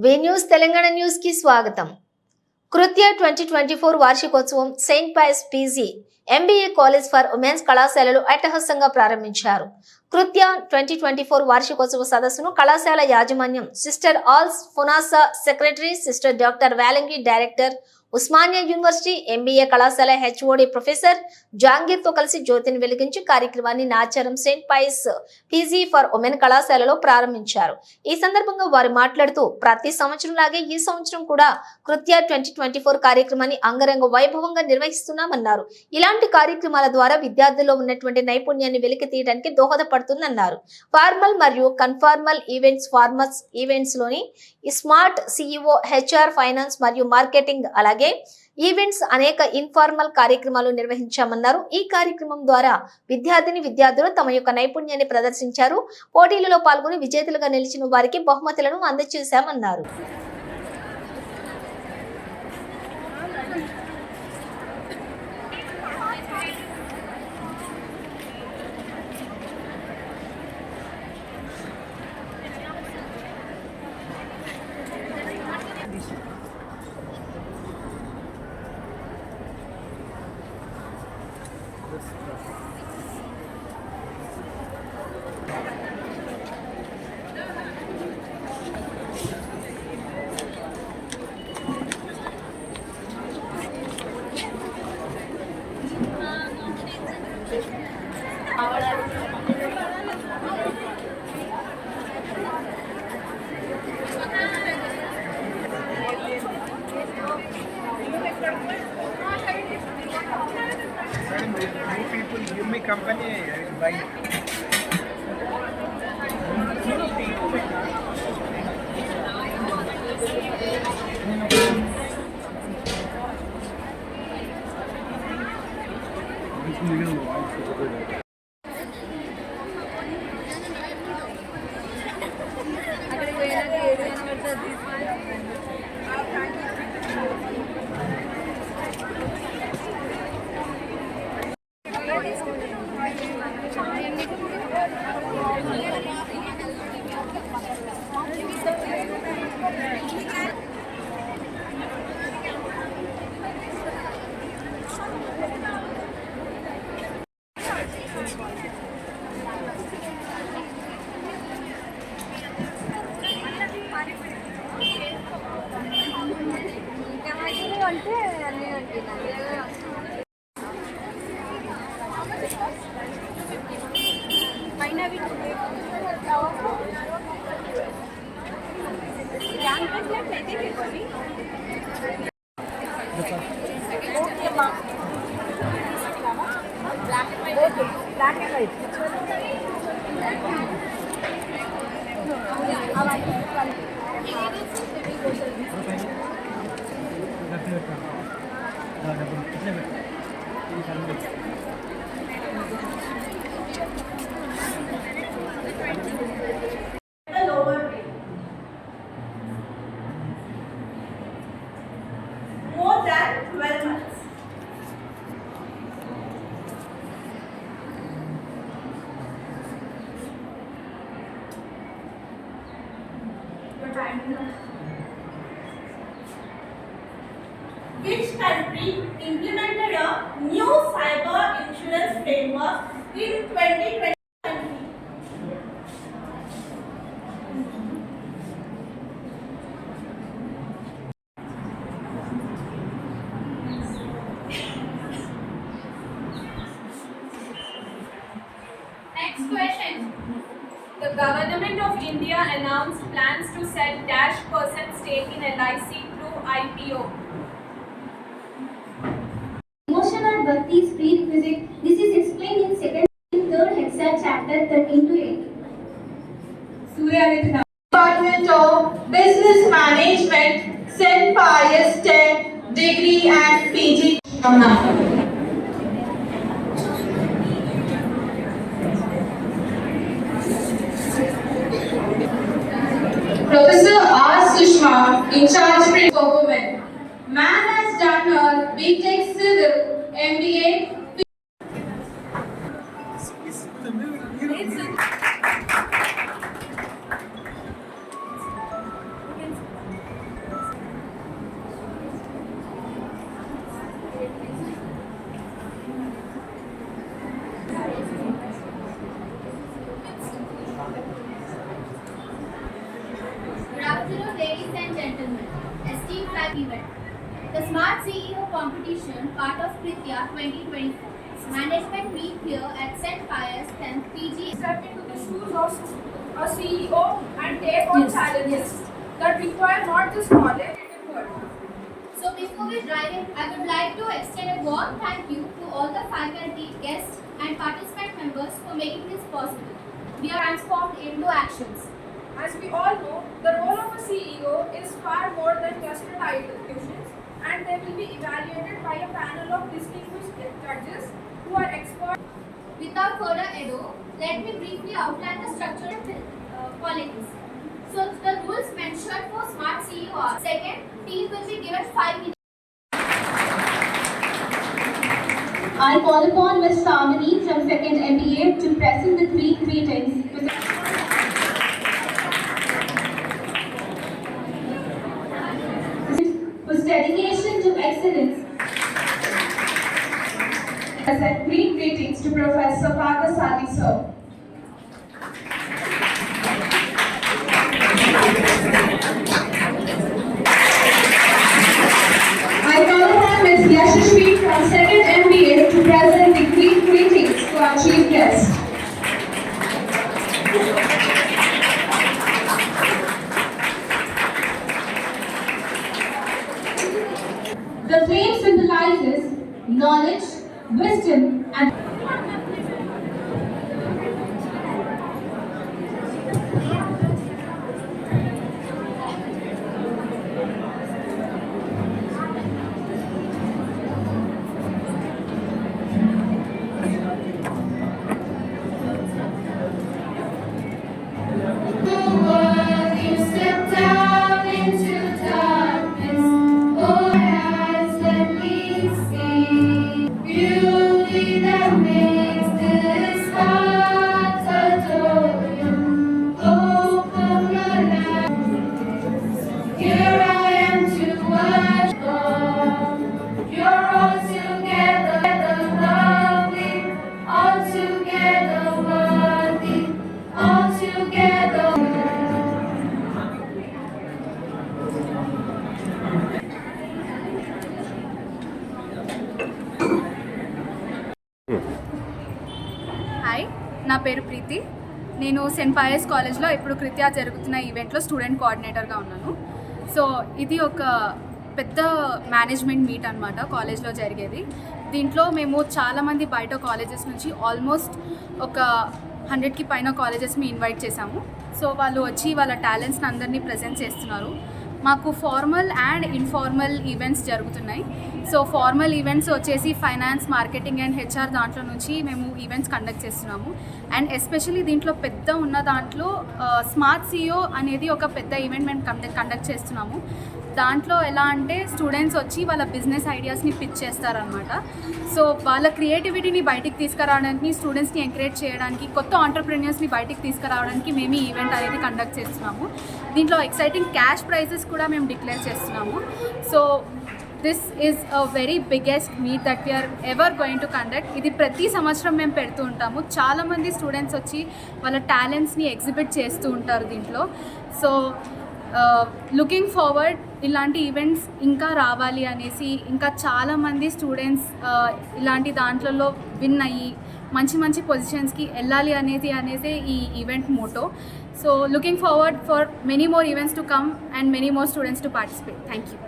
వి news Telangana news కి స్వాగతం. కృత్య 2024 వార్షికోత్సవం Saint Pius PG MBA college for womens కళాశాలలు అట్టహాసంగా ప్రారంభించారు. కృత్య 2024 వార్షికోత్సవ సదస్సును కళాశాల యాజమాన్యం సిస్టర్ ఆల్స్ ఫునాసా సెక్రటరీ సిస్టర్ డాక్టర్ వాలంగి డైరెక్టర్ ఉస్మానియా యూనివర్సిటీ ఎంబీఏ కళాశాల హెచ్ఓడి ప్రొఫెసర్ జాంగీర్ తో కలిసి జ్యోతిని వెలిగించి కార్యక్రమాన్ని Nacharam Saint Pius PG for women కళాశాలలో ప్రారంభించారు. ఈ సందర్భంగా వారు మాట్లాడుతూ ప్రతి సంవత్సరం లాగే ఈ సంవత్సరం కూడా కృత్య 2024 కార్యక్రమాన్ని అంగరంగ వైభవంగా నిర్వహిస్తున్నామన్నారు. ఇలాంటి కార్యక్రమాల ద్వారా విద్యార్థుల్లో ఉన్నటువంటి నైపుణ్యాన్ని వెలికి తీయడానికి దోహదపడుతుందన్నారు. ఫార్మల్ మరియు కన్ఫార్మల్ ఈవెంట్స్ ఫార్మస్ ఈవెంట్స్ లోని స్మార్ట్ సిఇఓ హెచ్ఆర్ ఫైనాన్స్ మరియు మార్కెటింగ్ అలాగే ఈవెంట్స్ అనేక ఇన్ఫార్మల్ కార్యక్రమాలు నిర్వహించామన్నారు. ఈ కార్యక్రమం ద్వారా విద్యార్థులు తమ యొక్క నైపుణ్యాన్ని ప్రదర్శించారు. పోటీలలో పాల్గొని విజేతలుగా నిలిచిన వారికి బహుమతులను అందజేశామన్నారు. Two people give me company, I will buy it. Black and white. More than 12 months. Which country implemented a new cyber insurance framework in 2020? Next question. The government of India announced plans to sell -% stake in LIC through IPO. Emotional bhakti is prerequisite. This is explained in 2nd and 3rd Hexa chapter 13-18. Department of Business Management, St. Pius X degree and PG. Professor R. Sushma, in charge for women. Man has done her BTech Civil, MBA. competition, part of Kritya 2024. Management meet here at St. Pius 10th PG. Step into the shoes of a CEO and take on challenges that require not just knowledge, but work. So before we dive in, I would like to extend a warm thank you to all the faculty, guests and participant members for making this possible. We are transformed into actions. As we all know, the role of a CEO is far more than just a title, and they will be evaluated by a panel of distinguished judges who are experts. Without further ado, let me briefly outline the structure of qualities. So the rules mentioned for Smart CEO are: second, team will be given 5 minutes. I call upon Ms. Samini from 2nd MBA to present the 3 greetings. Whose dedication to excellence. Present 3 greetings to Professor Parthasani sir. I call upon Ms. Yashashvi from 2nd MBA to present the 3 greetings to our chief guest. The flame symbolizes knowledge, wisdom, and you step down into darkness. Oh, eyes let me see beauty that makes this heart adore you. Open your eyes. Here I am to watch. You're all together lovely, all together worthy, all together. Hi, నా పేరు ప్రీతి. నేను Saint pious కాలేజ్లో ఇప్పుడు కృత్యా జరుగుతున్న ఈవెంట్లో student కోఆర్డినేటర్గా ఉన్నాను. So ఇది ఒక పెద్ద మేనేజ్మెంట్ మీట్ అనమాట కాలేజ్లో జరిగేది. దీంట్లో మేము చాలామంది బయట కాలేజెస్ నుంచి ఆల్మోస్ట్ ఒక 100కి పైన కాలేజెస్ని ఇన్వైట్ చేశాము. సో వాళ్ళు వచ్చి వాళ్ళ టాలెంట్స్ని అందరినీ ప్రజెంట్ చేస్తున్నారు. మాకు ఫార్మల్ అండ్ ఇన్ఫార్మల్ ఈవెంట్స్ జరుగుతున్నాయి. సో ఫార్మల్ ఈవెంట్స్ వచ్చేసి ఫైనాన్స్, మార్కెటింగ్ అండ్ హెచ్ఆర్ దాంట్లో నుంచి మేము ఈవెంట్స్ కండక్ట్ చేస్తున్నాము. అండ్ ఎస్పెషల్లీ దీంట్లో పెద్ద ఉన్న దాంట్లో స్మార్ట్ CEO అనేది ఒక పెద్ద ఈవెంట్ మేము కండక్ట్ చేస్తున్నాము. దాంట్లో ఎలా అంటే స్టూడెంట్స్ వచ్చి వాళ్ళ బిజినెస్ ఐడియాస్ని పిచ్ చేస్తారనమాట. సో వాళ్ళ క్రియేటివిటీని బయటికి తీసుకురావడానికి, స్టూడెంట్స్ని ఎంకరేజ్ చేయడానికి, కొత్త ఆంటర్ప్రెన్యూర్స్ని బయటికి తీసుకురావడానికి మేము ఈ ఈవెంట్ అనేది కండక్ట్ చేస్తున్నాము. దీంట్లో ఎక్సైటింగ్ క్యాష్ ప్రైజెస్ కూడా మేము డిక్లేర్ చేస్తున్నాము. So this is a very biggest meet that we are ever going to conduct. ఇది ప్రతి సంవత్సరం మేము పెడుతూ ఉంటాము. చాలామంది స్టూడెంట్స్ వచ్చి వాళ్ళ టాలెంట్స్ని ఎగ్జిబిట్ చేస్తూ ఉంటారు దీంట్లో. సో లుకింగ్ ఫార్వర్డ్ ఇలాంటి ఈవెంట్స్ ఇంకా రావాలి అనేసి, ఇంకా చాలామంది స్టూడెంట్స్ ఇలాంటి దాంట్లలో విన్ అయ్యి మంచి మంచి పొజిషన్స్కి వెళ్ళాలి అనేసి ఈ event motto. So looking forward for many more events to come and many more students to participate. Thank you.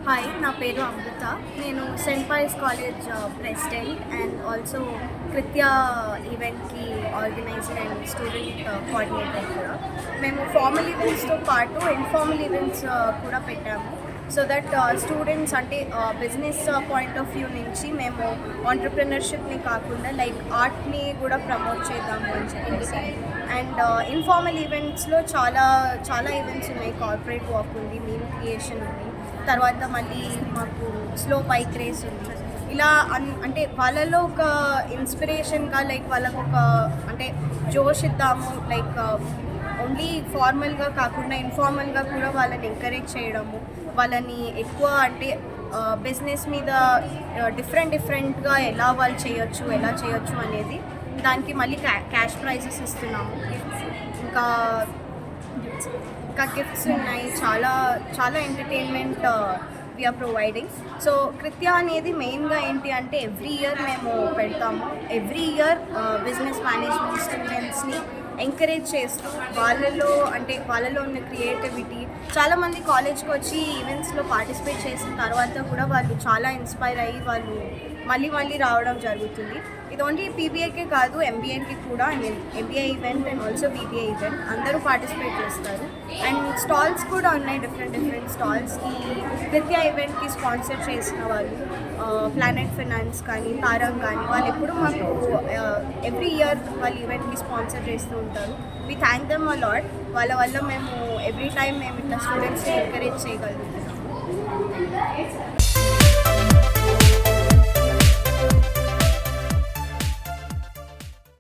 Hi, నా పేరు అమృత. నేను Saint Pius college president and also Kritya ఈవెంట్కి ఆర్గనైజర్ అండ్ స్టూడెంట్ కోఆర్డినేటర్ కూడా. మేము ఫార్మల్ ఈవెంట్స్తో పాటు informal events కూడా పెట్టాము. So that students అంటే బిజినెస్ పాయింట్ ఆఫ్ వ్యూ నుంచి మేము ఆంటర్ప్రెనర్షిప్ని కాకుండా లైక్ ఆర్ట్ని కూడా ప్రమోట్ చేద్దాము అని చెప్పేసి. అండ్ ఇన్ఫార్మల్ ఈవెంట్స్లో చాలా ఈవెంట్స్ ఉన్నాయి. కార్పొరేట్ వాక్ ఉంది, మీమ్ క్రియేషన్ ఉంది, తర్వాత మళ్ళీ మాకు స్లో బైక్ రేస్ ఉంది. ఇలా అంటే వాళ్ళలో ఒక ఇన్స్పిరేషన్గా లైక్ వాళ్ళకు ఒక అంటే జోష్ ఇద్దాము, లైక్ ఓన్లీ ఫార్మల్గా కాకుండా ఇన్ఫార్మల్గా కూడా వాళ్ళని ఎంకరేజ్ చేయడము, వాళ్ళని ఎక్కువ అంటే బిజినెస్ మీద డిఫరెంట్గా ఎలా చేయొచ్చు అనేది దానికి మళ్ళీ క్యాష్ ప్రైజెస్ ఇస్తున్నాము. ఇంకా గిఫ్ట్స్ ఉన్నాయి. చాలా ఎంటర్టైన్మెంట్ వీఆర్ ప్రొవైడింగ్. సో కృత్య అనేది మెయిన్గా ఏంటి అంటే ఎవ్రీ ఇయర్ మేము పెడతాము. ఎవ్రీ ఇయర్ బిజినెస్ మేనేజ్మెంట్ స్టూడెంట్స్ని ఎంకరేజ్ చేస్తూ వాళ్ళలో ఉన్న క్రియేటివిటీ, చాలామంది కాలేజ్కి వచ్చి ఈవెంట్స్లో పార్టిసిపేట్ చేసిన తర్వాత కూడా వాళ్ళు చాలా ఇన్స్పైర్ అయ్యి వాళ్ళు మళ్ళీ రావడం జరుగుతుంది. ఇది ఓన్లీ పీబీఏకే కాదు, ఎంబీఏకి కూడా. MBA event and also BBA event అందరూ పార్టిసిపేట్ చేస్తారు. అండ్ స్టాల్స్ కూడా ఉన్నాయి, డిఫరెంట్ స్టాల్స్. ఈ కృత్య ఈవెంట్కి స్పాన్సర్ చేసిన వాళ్ళు ప్లానెట్ ఫైనాన్స్ కానీ తారంగ్ కానీ వాళ్ళు ఎప్పుడు మాకు ఎవ్రీ ఇయర్ వాళ్ళ ఈవెంట్కి స్పాన్సర్ చేస్తూ ఉంటారు. We thank them a lot. వాళ్ళ వల్ల మేము ఎవ్రీ టైం మేము ఇట్లా స్టూడెంట్స్ని ఎంకరేజ్ చేయగలుగుతున్నాం.